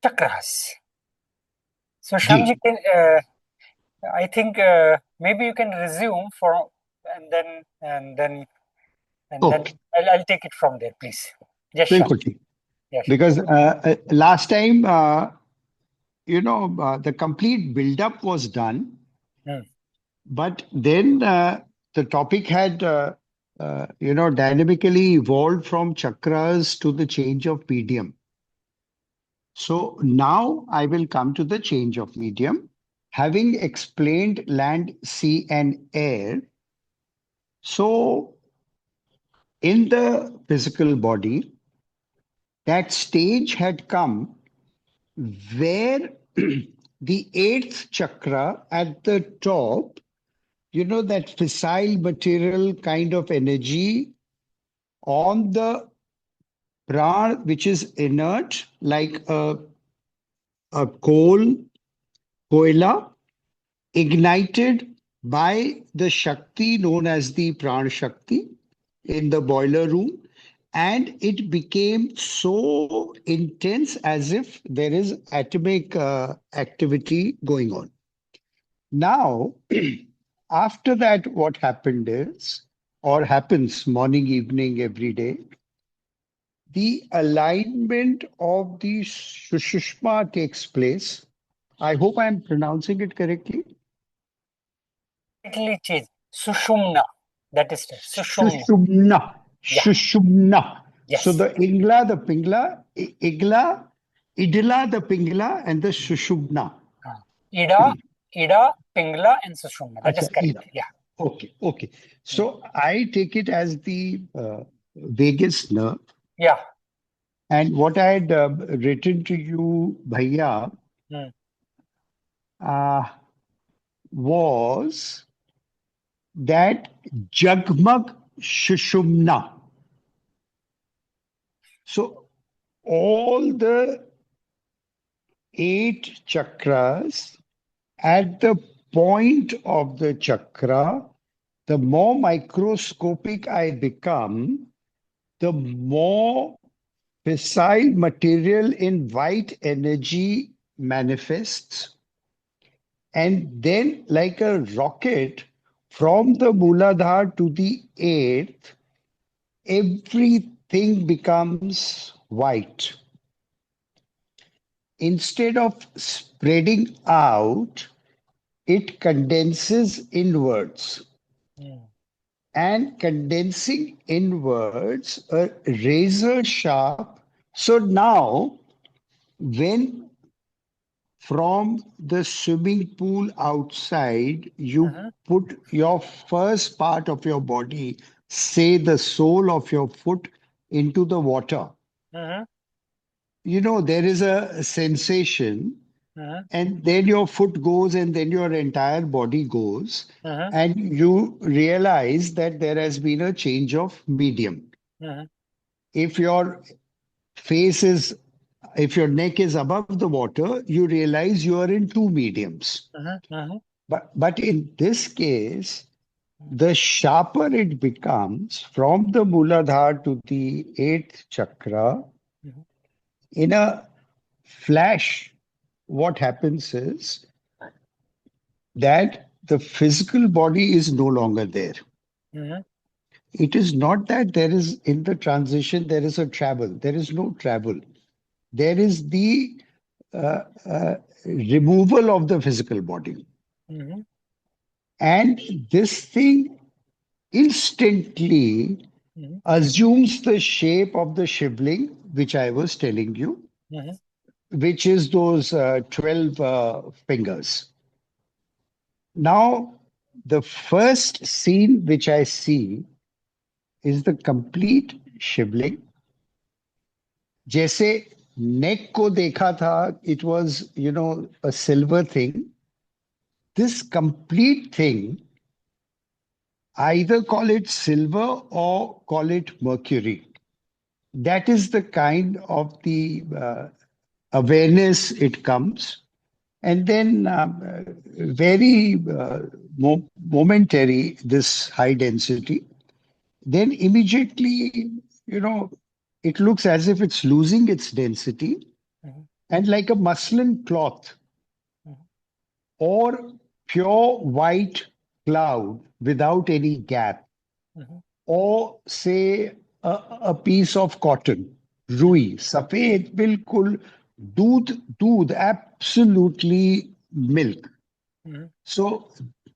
chakras. So Shyamji, ji. I think maybe you can resume for and then and then and then okay. I'll take it from there, please. Yes, Shyam. बिल्कुल ठीक. Yes. Because last time, the complete build-up was done, Hmm. but then the topic had, dynamically evolved from chakras to the change of medium. So now I will come to the change of medium. Having explained land, sea, and air, so in the physical body, that stage had come where the eighth chakra at the top, that fissile material kind of energy on the prana, which is inert, like a koila, ignited by the Shakti known as the Pran Shakti in the boiler room, and it became so intense as if there is atomic activity going on. Now, after that, what happened is, or happens morning, evening, every day, the alignment of the Shushma takes place. I hope I'm pronouncing it correctly. Slightly change. Sushumna. That is it. Sushumna. Shushumna. Yeah. Shushumna. So Yes. the Ingla, the Pingla, Igla, Idila, the Pingla, and the Shushumna. Ida, Ida, Pingla, and Sushumna. That is Acha, correct. Ida. Yeah. Okay, okay. Hmm. So I take it as the vagus nerve. Yeah. And what I had written to you, Bhaiya, Hmm. uh, was that Jagmag Shushumna. So all the eight chakras at the point of the chakra, the more microscopic I become, the more fissile material in white energy manifests. And then, like a rocket, from the Mooladhara to the eighth, everything becomes white. Instead of spreading out, it condenses inwards. Hmm. And condensing inwards, a razor sharp. So now, when from the swimming pool outside, you Mhm. put your first part of your body, say the sole of your foot, into the water. Mhm. There is a sensation, Mhm. and then your foot goes, and then your entire body goes, Mhm. and you realize that there has been a change of medium. Mhm. If your face is, if your neck is above the water, you realize you are in two mediums. Mhm. Mhm. But in this case, the sharper it becomes from the Mooladhara to the eighth chakra, Mhm. in a flash, what happens is that the physical body is no longer there. Mhm. It is not that there is, in the transition, there is a travel. There is no travel. There is the uh, uh, removal of the physical body. Mhm. And this thing instantly Mhm. assumes the shape of the shivling, which I was telling you, Mhm. which is those 12 fingers. Now, the first scene which I see is the complete shivling. जैसे neck को देखा था, it was, a silver thing. This complete thing, either call it silver or call it mercury. That is the kind of the awareness it comes. And then very momentary, this high density. Then immediately, it looks as if it's losing its density. Mhm. and like a muslin cloth mhm, or pure white cloud without any gap, mhm, or say a piece of cotton, रुई सफेद बिल्कुल दूध दूध absolutely milk. mhm, So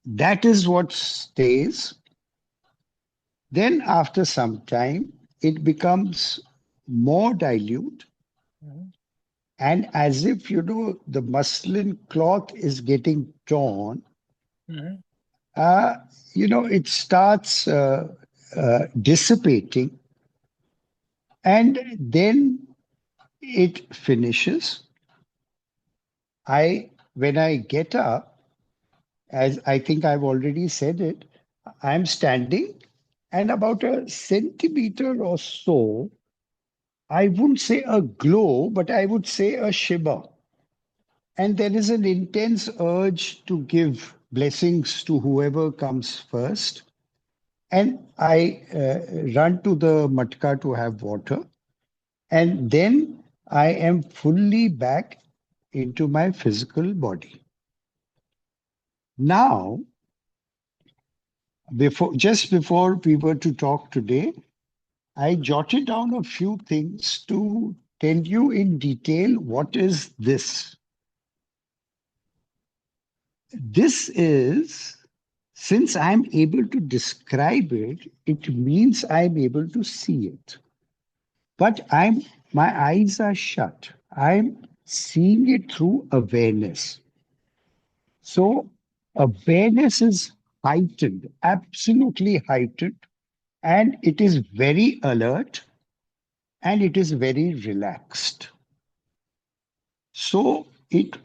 that is what stays. Then after some time it becomes more dilute, mhm, and as if the muslin cloth is getting torn, mhm, uh, it starts dissipating, and then it finishes. When I get up, as I think I've already said it, I'm standing, and about a centimeter or so, I wouldn't say a glow, but I would say a shimmer. And there is an intense urge to give blessings to whoever comes first. And I run to the matka to have water. And then I am fully back into my physical body. Now, just before we were to talk today, I jotted down a few things to tell you in detail what is this. This is, since I'm able to describe it, it means I'm able to see it. But my eyes are shut. I'm seeing it through awareness. So awareness is heightened, absolutely heightened, and it is very alert and it is very relaxed. So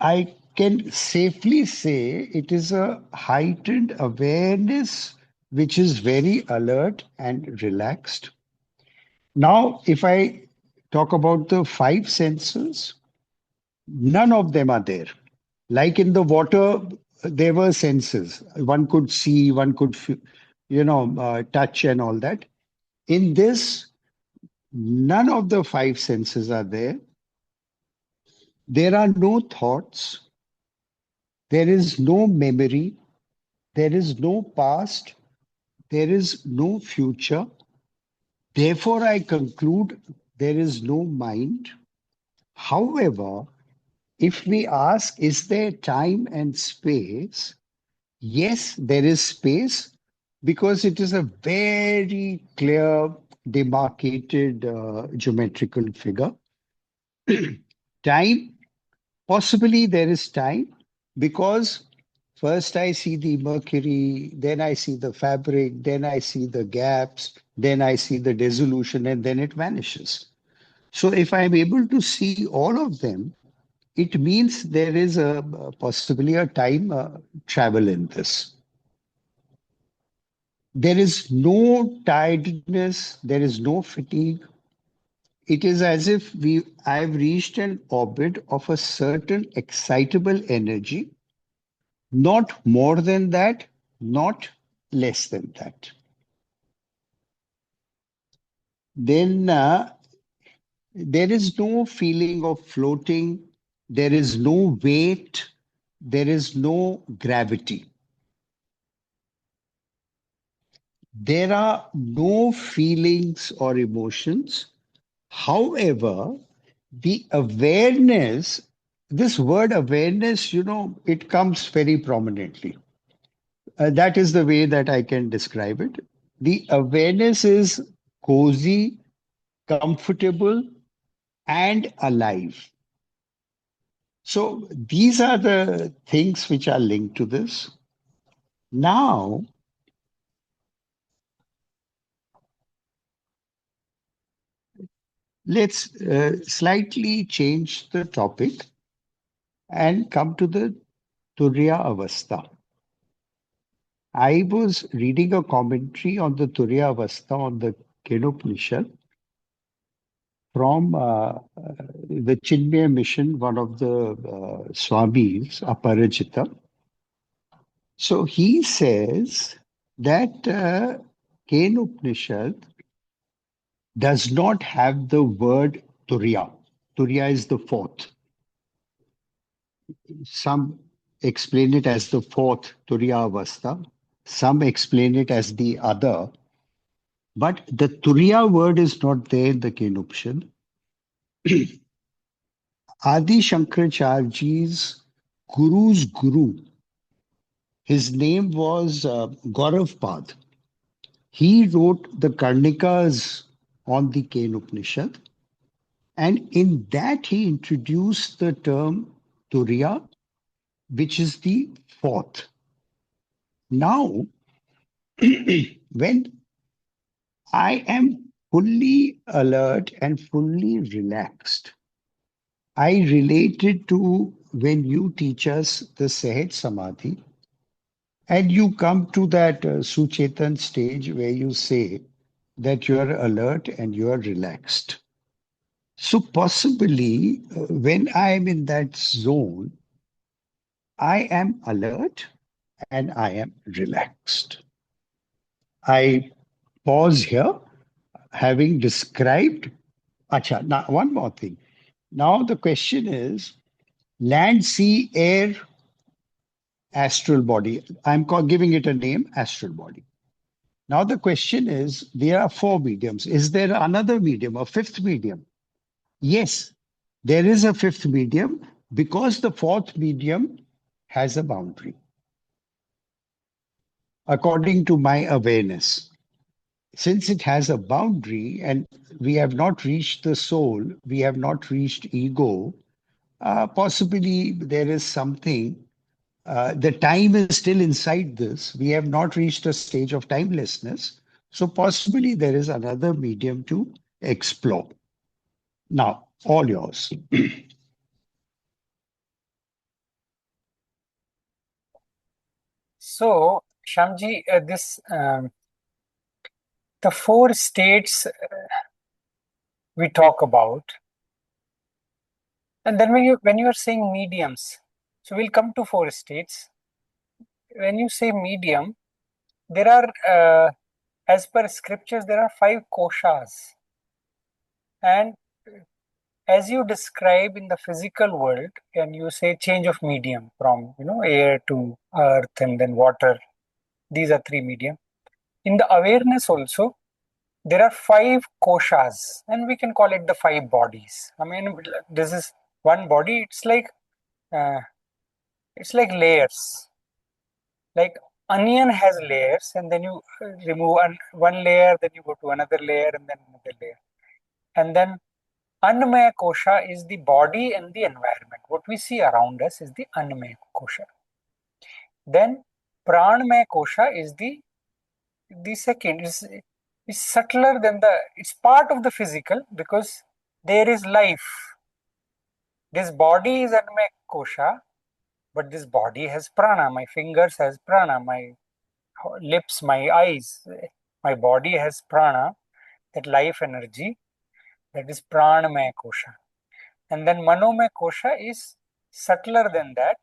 I can safely say it is a heightened awareness which is very alert and relaxed. Now, if I talk about the five senses, none of them are there. Like in the water, there were senses. One could see, one could, touch and all that. In this, none of the five senses are there. There are no thoughts. There is no memory. There is no past. There is no future. Therefore, I conclude there is no mind. However, if we ask, is there time and space? Yes, there is space because it is a very clear, demarcated geometrical figure. Time, possibly there is time because first I see the mercury, then I see the fabric, then I see the gaps, then I see the dissolution, and then it vanishes. So if I'm able to see all of them, it means there is possibly a time travel in this. There is no tiredness, there is no fatigue. It is as if I've reached an orbit of a certain excitable energy, not more than that, not less than that. Then there is no feeling of floating, there is no weight, there is no gravity. There are no feelings or emotions. However, the awareness, this word awareness, it comes very prominently. That is the way that I can describe it. The awareness is cozy, comfortable, and alive. So these are the things which are linked to this. Now, let's slightly change the topic and come to the Turiya Avastha. I was reading a commentary on the Turiya Avastha on the Kenopanishad from the Chinmaya mission, one of the Swamis, Aparajita. So he says that Kenopanishad does not have the word Turiya. Turiya is the fourth. Some explain it as the fourth Turiya Avastha. Some explain it as the other. But the Turiya word is not there in the Kenupshan. Adi Shankaracharyaji's guru's guru, his name was Gaurav Pad. He wrote the Karnikas on the Ken Upanishad, and in that he introduced the term Turiya, which is the fourth. Now, when I am fully alert and fully relaxed, I relate it to when you teach us the Sahaj Samadhi, and you come to that Suchetan stage where you say that you are alert and you are relaxed. So, possibly, when I am in that zone, I am alert and I am relaxed. I pause here, having described. Acha, now, one more thing. Now, the question is land, sea, air, astral body. Giving it a name, astral body. Now, the question is there are four mediums. Is there another medium, a fifth medium? Yes, there is a fifth medium because the fourth medium has a boundary, according to my awareness. Since it has a boundary and we have not reached the soul, we have not reached ego, possibly there is something. The time is still inside this. We have not reached a stage of timelessness. So, possibly there is another medium to explore. Now, all yours. So, Shamji, this the four states we talk about, and then when you are saying mediums, so we'll come to four states. When you say medium, there are, as per scriptures, there are five koshas, and as you describe in the physical world, and you say change of medium from air to earth and then water. These are three medium. In the awareness also, there are five koshas, and we can call it the five bodies. I mean, this is one body. Uh, it's like layers. Like onion has layers, and then you remove one layer, then you go to another layer, and then another layer, and then Annamaya kosha is the body and the environment. What we see around us is the Annamaya kosha. Then Pranamaya kosha is the second. Is subtler than it's part of the physical because there is life. This body is Annamaya kosha, but this body has prana. My fingers has prana. My lips, my eyes, my body has prana, that life energy, that is pranamaya kosha. And then manomaya kosha is subtler than that,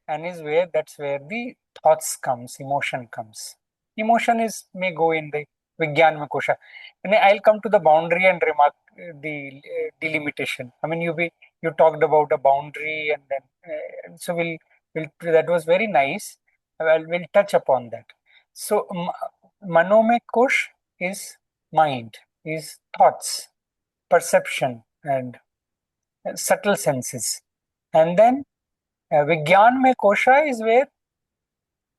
and that's where the thoughts comes, emotion comes. Emotion is may go in the Vijnanamaya kosha. And I'll come to the boundary and remark the delimitation. I mean, you talked about a boundary, and then so we'll that was very nice. We'll touch upon that. So Manomaya kosh is mind, is thoughts, perception, and subtle senses. And then Vijnanmay kosha is where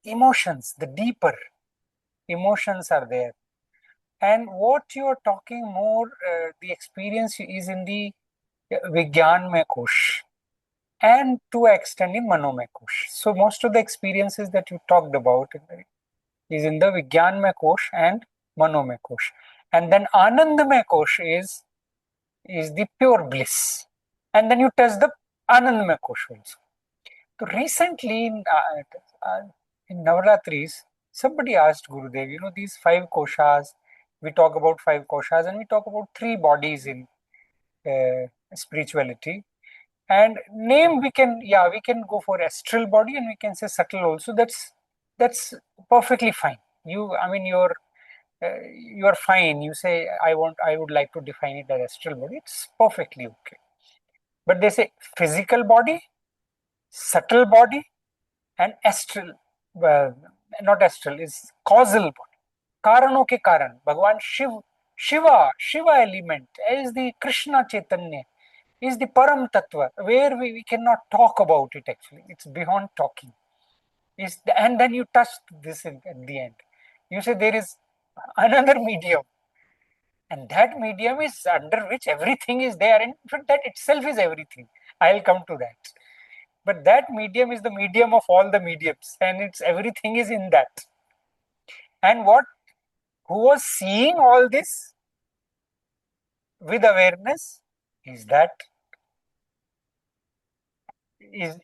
emotions, the deeper emotions are there. And what you are talking more, the experience is in the Vijnanmay kosh and to extent in Manomay kosh. So most of the experiences that you talked about is in the Vijnanmay kosh and Manomay kosh. And then Anandamay kosh is the pure bliss. And then you touch the Anandamay kosh also. So recently in Navaratris, somebody asked Gurudev, these five koshas, we talk about five koshas and we talk about three bodies in spirituality. And name we can go for astral body and we can say subtle also. That's perfectly fine. I mean, you're fine. You say, I would like to define it as astral body. It's perfectly okay. But they say physical body, subtle body, and astral, not astral, is causal body. कारणों के कारण भगवान Shiva element is the Krishna Chaitanya, is the Param Tattva, where we cannot talk about it actually. It's beyond talking. And then you touch this at the end. You say there is another medium, and that medium is under which everything is there. And in fact, that itself is everything. I'll come to that. But that medium is the medium of all the mediums, and it's everything is in that. And who was seeing all this with awareness is that is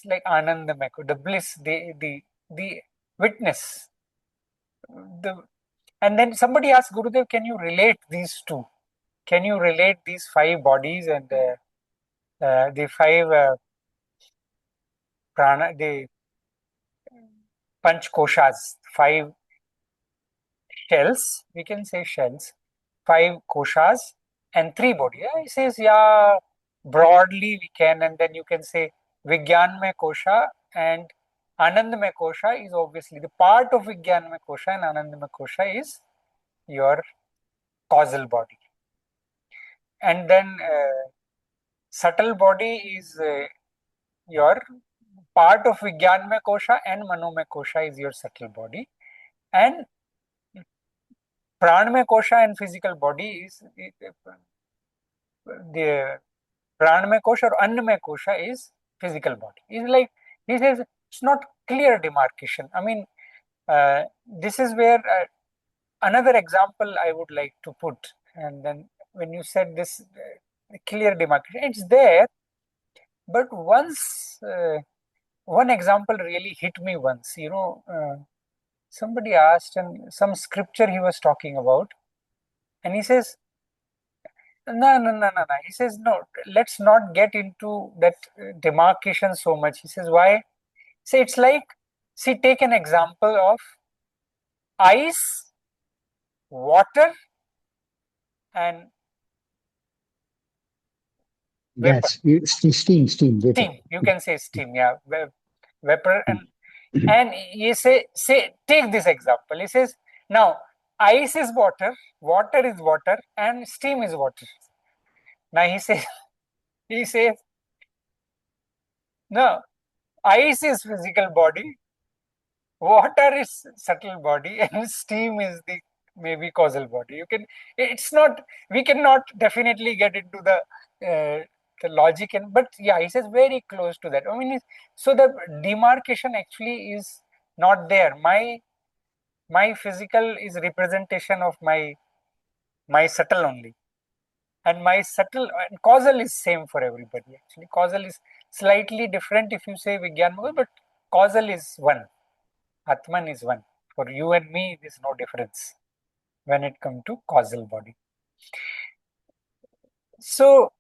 like Anandamaya, the bliss, the witness. And then somebody asked Gurudev, can you relate these two? Can you relate these five bodies and the five prana, the panch koshas, five shells? We can say shells, five koshas and three body. Yeah, he says, yeah, broadly we can, and then you can say Vigyanmay kosha and Anandamay kosha is obviously the part of Vigyanmay kosha, and Anandamay kosha is your causal body. And then subtle body is your part of Vigyanmay kosha, and Manomay kosha is your subtle body, and Pranamay kosha and physical body is the Pranamay kosha or Annamay kosha is physical body. It's like, he says, it's not clear demarcation. I mean, this is where another example I would like to put. And then when you said this clear demarcation, it's there. But once, one example really hit me once. Somebody asked, and some scripture he was talking about, and he says, no, no, no, no, no. He says, no, let's not get into that demarcation so much. He says, why? See, it's like, see, take an example of ice, water, and vapor. Yes, steam, vapor. Steam. You can say steam, yeah. Vapor and he say take this example. He says, now ice is water, water is water, and steam is water. Now he says no, ice is physical body, water is subtle body, and steam is the maybe causal body. It's not, we cannot definitely get into the logic, but yeah, he says very close to that. I mean, so the demarcation actually is not there. My physical is representation of my subtle only, and my subtle and causal is same for everybody. Actually, causal is slightly different if you say Vigyan, but causal is one. Atman is one. For you and me, there's no difference when it comes to causal body. So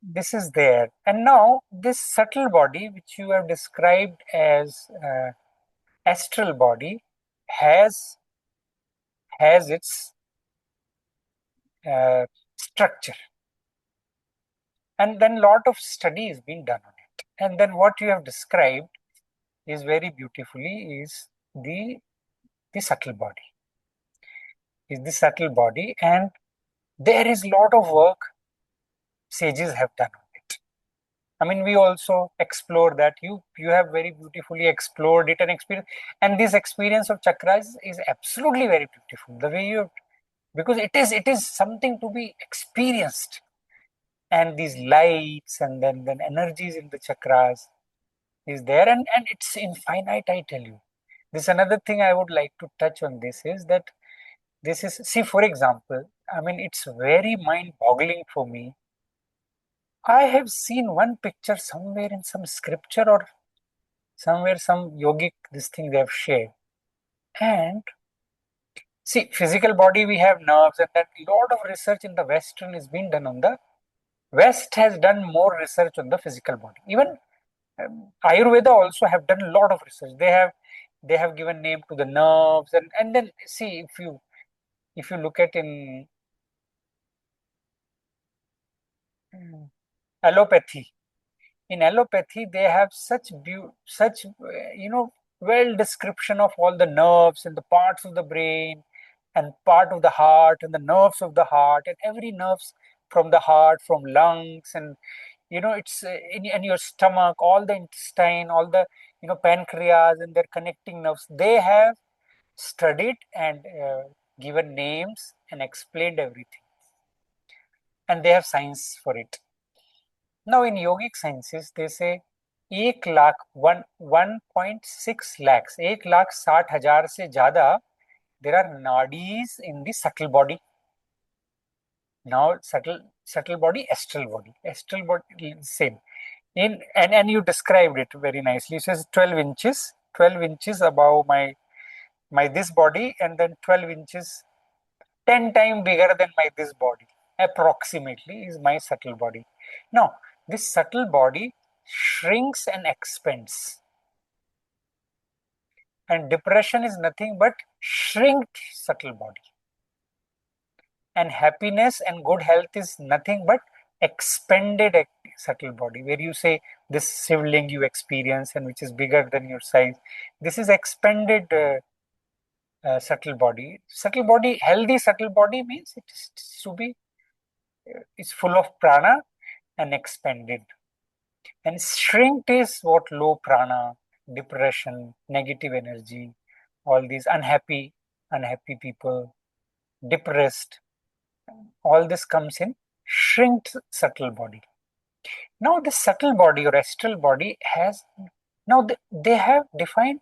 this is there, and now this subtle body, which you have described as astral body, has its structure, and then lot of study is being done on it. And then what you have described is very beautifully is the subtle body. And there is lot of work sages have done on it. I mean, we also explore that. You have very beautifully explored it and experienced. And this experience of chakras is absolutely very beautiful. The way because it is something to be experienced. And these lights and then energies in the chakras is there, and it's infinite, I tell you. This another thing I would like to touch on this is that this is, see, for example, I mean, it's very mind-boggling for me. I have seen one picture somewhere in some scripture or somewhere, some yogic, this thing they have shared. And see, physical body, we have nerves, and that lot of research in the Western is being done on the West has done more research on the physical body. Even Ayurveda also have done a lot of research. They have given name to the nerves, and then see, if you look at in allopathy, in allopathy they have such well description of all the nerves and the parts of the brain and part of the heart and the nerves of the heart and every nerves from the heart, from lungs, and it's in your stomach, all the intestine, all the pancreas and their connecting nerves. They have studied and given names and explained everything, and they have science for it. Now in yogic sciences they say 1.6 lakhs 1,60,000 से ज्यादा there are nadis in the subtle body. Now subtle body, astral body, same. And you described it very nicely. It says 12 inches above my this body, and then 12 inches, 10 times bigger than my this body, approximately, is my subtle body. Now, this subtle body shrinks and expands. And depression is nothing but shrinked subtle body. And happiness and good health is nothing but expanded subtle body, where you say this sibling you experience and which is bigger than your size. This is expanded subtle body. Subtle body, healthy subtle body means it is to be, it's full of prana and expanded. And shrinked is what? Low prana, depression, negative energy, all these unhappy people, depressed. All this comes in shrinked subtle body. Now, the subtle body or astral body has, now they have defined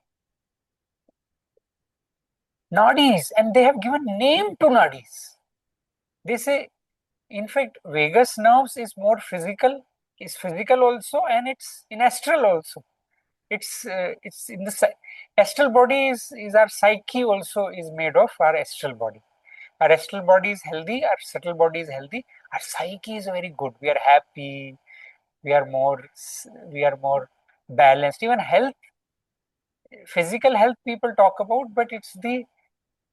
nadis and they have given name to nadis. They say, in fact, vagus nerves is physical also, and it's in astral also. It's in the astral body is our psyche also is made of our astral body. Our astral body is healthy, our subtle body is healthy, our psyche is very good. We are happy, we are more balanced. Even health, physical health people talk about, but it's the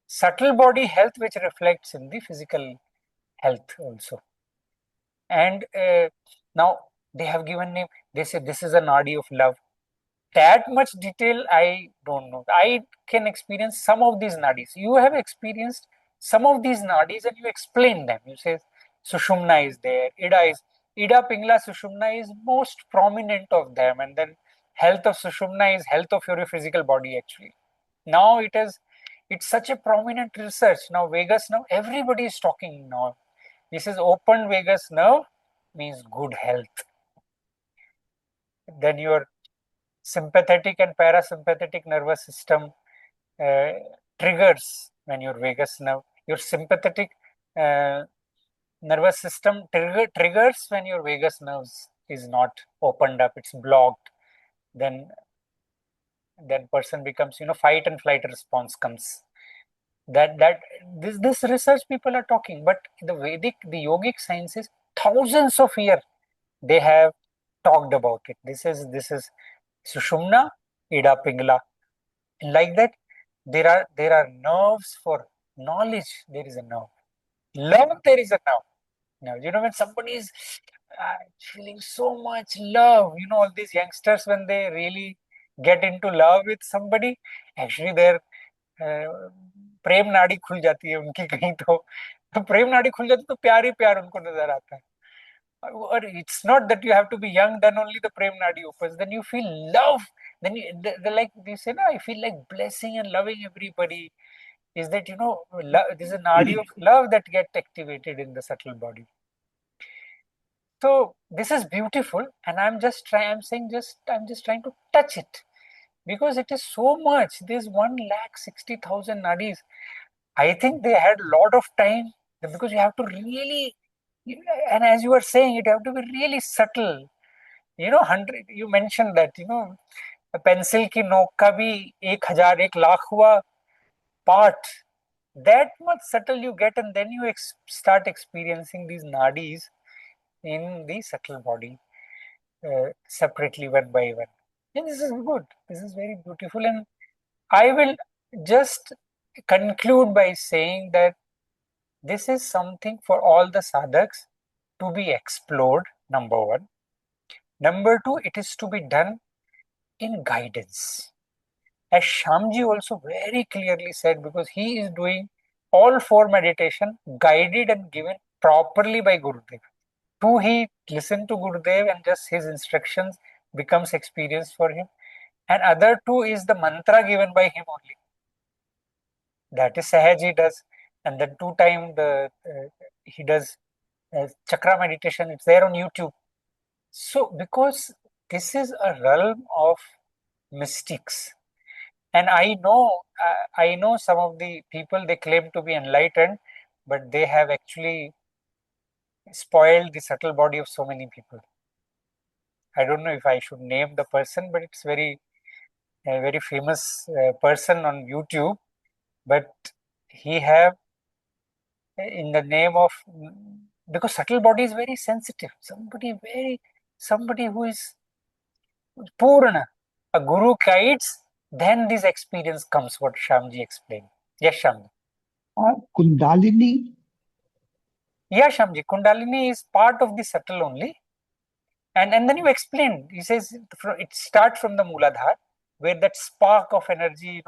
subtle body health which reflects in the physical health also. And now they have given name. They say this is a nadi of love. That much detail I don't know. I can experience some of these nadis. You have experienced some of these nadis and you explain them. You say Sushumna is there, Ida Pingla Sushumna is most prominent of them, and then health of Sushumna is health of your physical body actually. Now it's such a prominent research. Now vagus nerve, everybody is talking now. This is open vagus nerve means good health. Then your sympathetic and parasympathetic nervous system uh, triggers when your vagus nerve, your sympathetic uh, nervous system triggers when your vagus nerves is not opened up, it's blocked. Then person becomes, fight and flight response comes. That this research people are talking, but the yogic sciences, thousands of years they have talked about it. This is Sushumna, Ida Pingala. Like that, there are nerves for knowledge. There is a nerve. Love, there is a nerve. Now, when somebody is feeling so much love, all these youngsters, when they really get into love with somebody, actually their प्रेम नाड़ी खुल जाती है उनकी कहीं तो प्रेम नाड़ी खुल जाती है तो प्यार ही प्यार उनको नजर आता है. Or it's not that you have to be young, then only the prem nadi opens. Then you feel love. Then they like you say, no, I feel like blessing and loving everybody. Is that there's a nadi of love that get activated in the subtle body. So this is beautiful, and I'm just trying. I'm just trying to touch it because it is so much. There's 1,60,000 nadis. I think they had a lot of time because you have to really, and as you were saying, it have to be really subtle. 100, you mentioned that, pencil की नोक का भी 1,000 1,00,000 हुआ part. That much subtle you get, and then you start experiencing these nadis in the subtle body separately, one by one. And this is good. This is very beautiful. And I will just conclude by saying that this is something for all the sadhaks to be explored, number one. Number two, it is to be done in guidance. As Shyamji also very clearly said, because he is doing all four meditation guided and given properly by Gurudev. Two, he listened to Gurudev and just his instructions becomes experience for him. And other two is the mantra given by him only. That is Sahaj he does. And then two time he does chakra meditation. It's there on YouTube. So because this is a realm of mystics, and I know some of the people, they claim to be enlightened, but they have actually spoiled the subtle body of so many people. I don't know if I should name the person, but it's a very famous person on YouTube. But he have, in the name of, because subtle body is very sensitive. Somebody who is Purna, a guru guides, then this experience comes. What Shyamji explained. Yes, Shyamji. Kundalini. Yeah, Shyamji. Kundalini is part of the subtle only. And then you explained, he says it starts from the Mooladhara, where that spark of energy,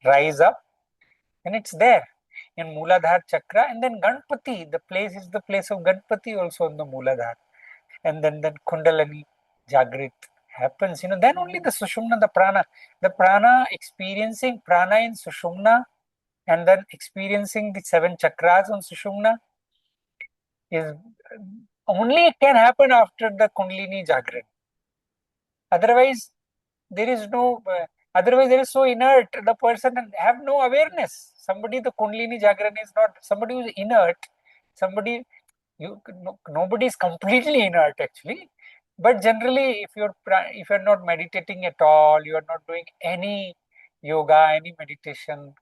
rise up, and it's there in Mooladhara chakra. And then Ganpati, the place is the place of Ganpati also in the Mooladhara. And then Kundalini Jagrit happens, then only the Sushumna, the prana experiencing prana in Sushumna, and then experiencing the seven chakras on Sushumna is only it can happen after the Kundalini Jagrat. Otherwise, there is no, otherwise there is so inert, the person have no awareness. Somebody, the Kundalini Jagran is not, somebody who is inert, somebody, nobody is completely inert actually. But generally, if you're not meditating at all, you are not doing any yoga, any meditation,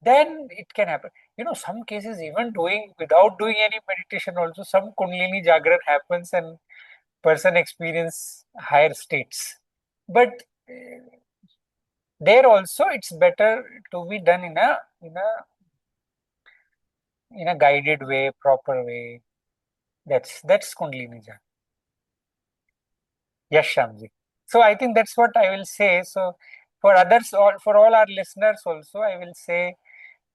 then it can happen. Some cases even without doing any meditation also, some Kundalini Jagran happens and person experience higher states. But there also it's better to be done in a guided way, proper way. That's Kundalini Jagran. Yes, Shamji. So I think that's what I will say. So for others, for all our listeners also, I will say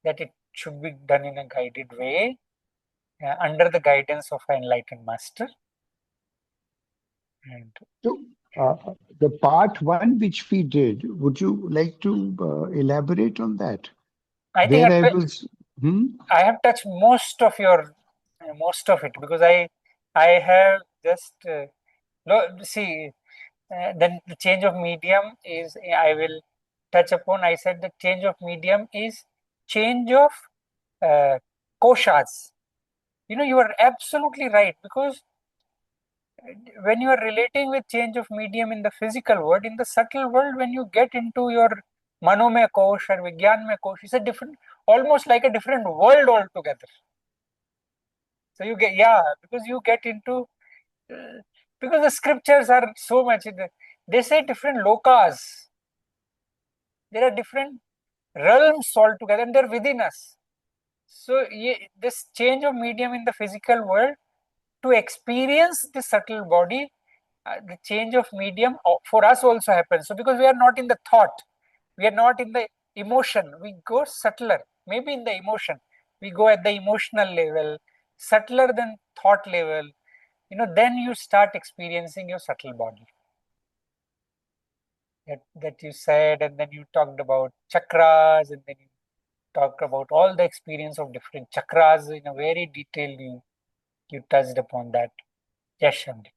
that it should be done in a guided way, under the guidance of an enlightened master. And So, the part one which we did, would you like to elaborate on that? I think Where I was, hmm? I have touched most of it, because I have just see, then the change of medium is, I will touch upon. I said the change of medium is change of koshas. You are absolutely right, because when you are relating with change of medium in the physical world, in the subtle world, when you get into your manomaya kosh or vigyanmaya kosh, it's a different, almost like a different world altogether. So you get, because you get into, uh, because the scriptures are so much, they say different lokas. There are different realms altogether, and they're within us. So this change of medium in the physical world, to experience the subtle body, the change of medium for us also happens. So because we are not in the thought, we are not in the emotion, we go subtler. Maybe in the emotion, we go at the emotional level, subtler than thought level. Then you start experiencing your subtle body. That you said, and then you talked about chakras, and then you talked about all the experience of different chakras in a very detailed. You touched upon that. Yes, Shamdi.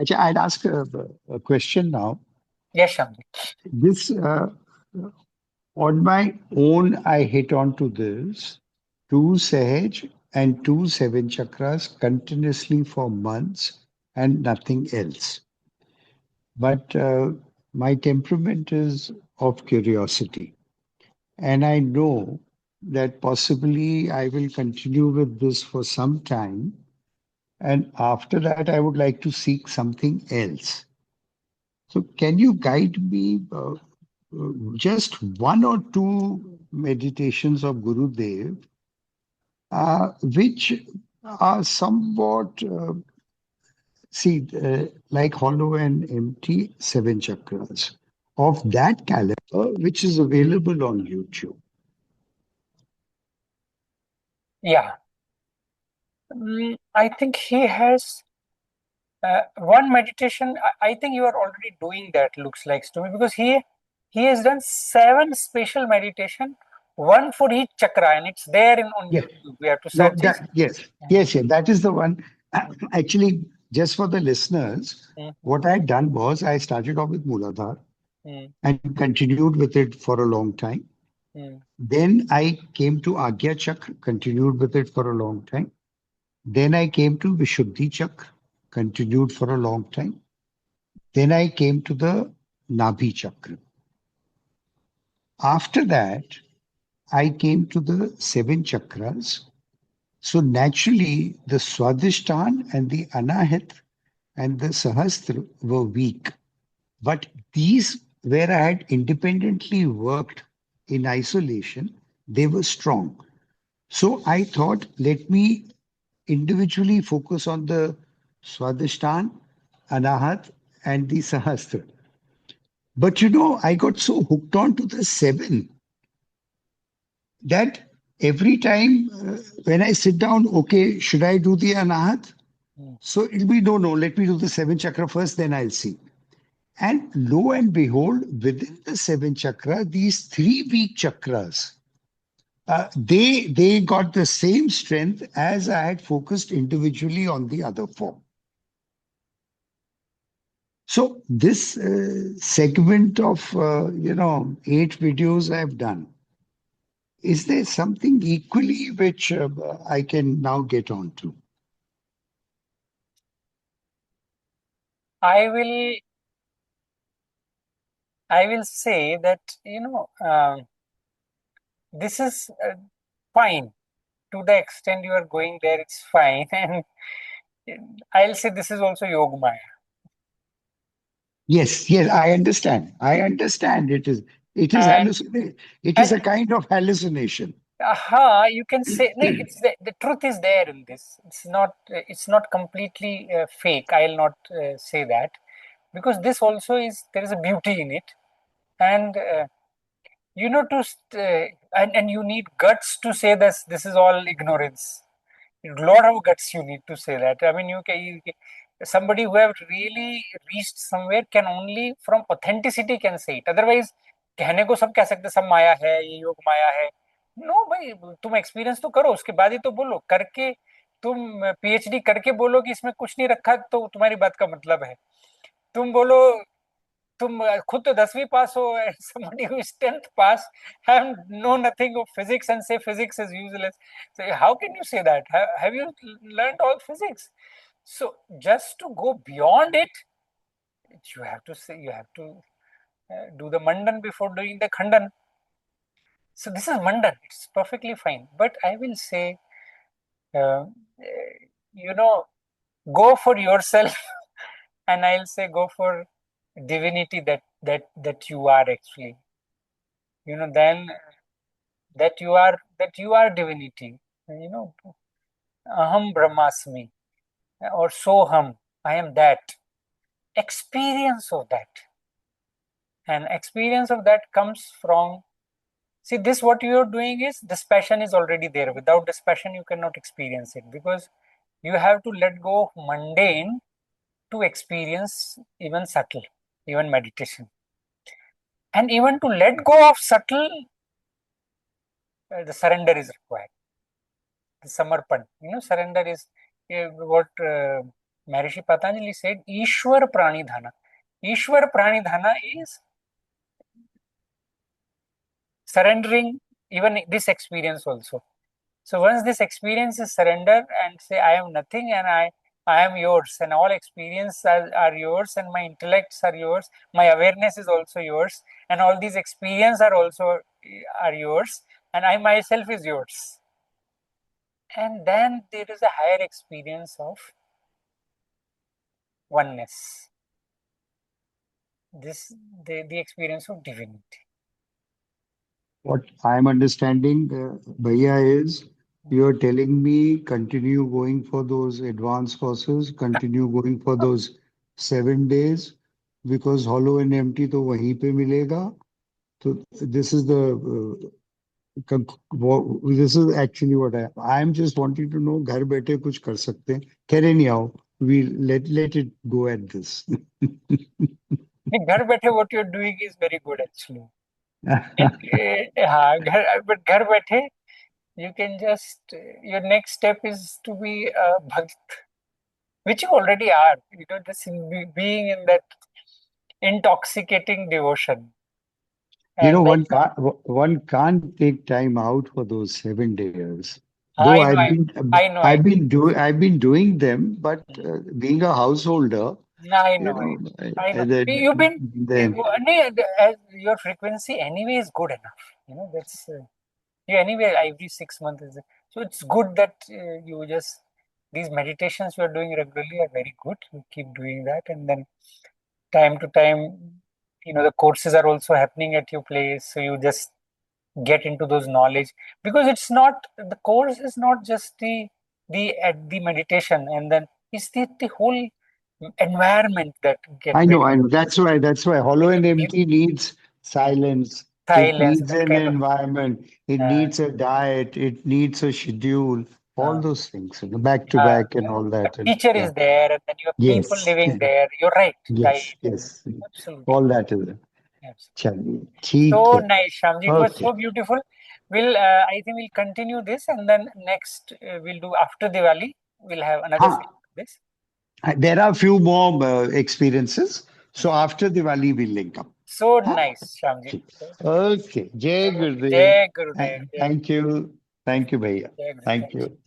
Actually, I'd ask a question now. Yes, Shamdi. This, on my own, I hit on to this two Sahaj and two seven chakras continuously for months and nothing else. But my temperament is of curiosity. And I know that possibly I will continue with this for some time. And after that, I would like to seek something else. So, can you guide me just one or two meditations of Gurudev, which are somewhat See, like hollow and empty, seven chakras of that caliber, which is available on YouTube. Yeah. I think he has one meditation. I think you are already doing that, looks like to me, because he has done 7 special meditation, one for each chakra, and it's there on Yeah. YouTube. We have to No, search it. that yes, Mm, yes, yeah, that is the one. mm, Actually, just for the listeners, mm, what I had done was I started off with Muladhara mm, and continued with it for a long time. mm, Then I came to Agya Chakra, continued with it for a long time. Then I came to Vishuddhi Chakra, continued for a long time. Then I came to the Nabhi Chakra. After that, I came to the seven chakras. So naturally, the Swadhisthana and the Anahit and the Sahastra were weak. But these, where I had independently worked in isolation, they were strong. So I thought, let me individually focus on the Swadhisthana, Anahat, and the Sahastra. But I got so hooked on to the seven that every time when I sit down, okay, should I do the Anahat? mm. So it'll be no, no, let me do the seven chakra first, then I'll see. And lo and behold, within the seven chakra, these three weak chakras, they got the same strength as I had focused individually on the other four. So this segment of 8 videos I've done, is there something equally which I can now get onto? I will I will say that this is fine to the extent you are going there. It's fine, and I'll say this is also Yogamaya. Yes, yes, I understand. I understand. It is And hallucination. It is and a kind of hallucination. aha, you can say no, it's the truth is there in this. It's not completely fake. I'll not say that, because this also is, there is a beauty in it, and and you need guts to say this is all ignorance. A lot of guts you need to say that. I mean, somebody who have really reached somewhere can only from authenticity can say it. Otherwise, कहने को सब कह सकते, सब माया है, ये योग माया है. नो भाई, तुम एक्सपीरियंस तो करो, उसके बाद ही तो बोलो. करके तुम पीएचडी करके बोलो कि इसमें कुछ नहीं रखा, तो तुम्हारी बात का मतलब है. तुम बोलो तुम खुद तो 10वीं पास हो, somebody who is 10th pass have know nothing of physics and say physics is useless. So how can you say that? Have you learned all physics? So just to go beyond it, you have to do the mandan before doing the khandan. So this is mandan. It's perfectly fine. But I will say, uh, you know, go for yourself, and I'll say go for divinity that you are actually. Then that you are divinity. You know, aham brahmasmi, or soham. I am that. Experience of that, and experience of that comes from. See, this what you are doing is, this passion is already there. Without this passion, you cannot experience it, because you have to let go of mundane to experience even subtle, even meditation, and even to let go of subtle, the surrender is required. The samarpan, surrender is what Maharishi Patanjali said. Ishwar pranidhana. Ishwar pranidhana is surrendering even this experience also. So once this experience is surrender and say, I am nothing, and I am yours, and all experience are yours, and my intellects are yours, my awareness is also yours, and all these experience are also are yours, and I myself is yours. And then there is a higher experience of oneness. This the experience of divinity. What I'm understanding, Bhaiya, is You're telling me continue going for those advanced courses, continue going for those 7 days, because hollow and empty तो वहीं पे मिलेगा. So this is the this is actually what I'm just wanting to know. घर बैठे कुछ कर सकते हैं. Can anyhow we let it go at this. नहीं, घर बैठे what you're doing is very good actually. हाँ, but घर बैठे you can just your next step is to be a bhakt, which you already are. You know, this being in that intoxicating devotion, You know, and like one can't take time out for those 7 days. Though I know, I I've been doing them, but know. being a householder, I you know, know, I know. then You've been, then your frequency anyway is good enough. You know, that's you anyway every 6 months is so it's good that you just these meditations you are doing regularly are very good. You keep doing that, and then time to time, you know, the courses are also happening at your place, so you just get into those knowledge because it's not the course is not just the meditation, and then it's the whole environment that get very I know. That's why hollow and empty needs yeah, silence. It silence, needs that an kind of environment. It uh, needs a diet. It needs a schedule. All uh, those things, back to back and all a that. And teacher yeah, is there, and then you have people yes, living there. You're right, yes, yes. absolutely, All that is there. absolutely. चलिए So ठीक है. nice, Shamji. It was Okay. so beautiful. I think we'll continue this, and then next we'll do after Diwali. We'll have another हाँ, session of this. there are few more experiences. So after Diwali, we'll link up. So हाँ, nice, Shamji. ठीक. Okay. Jai Okay. Gurudev. Jai Gurudev. Jai Thank you. Thank you, भैया. Jai Gurudev. Thank Thank you. you.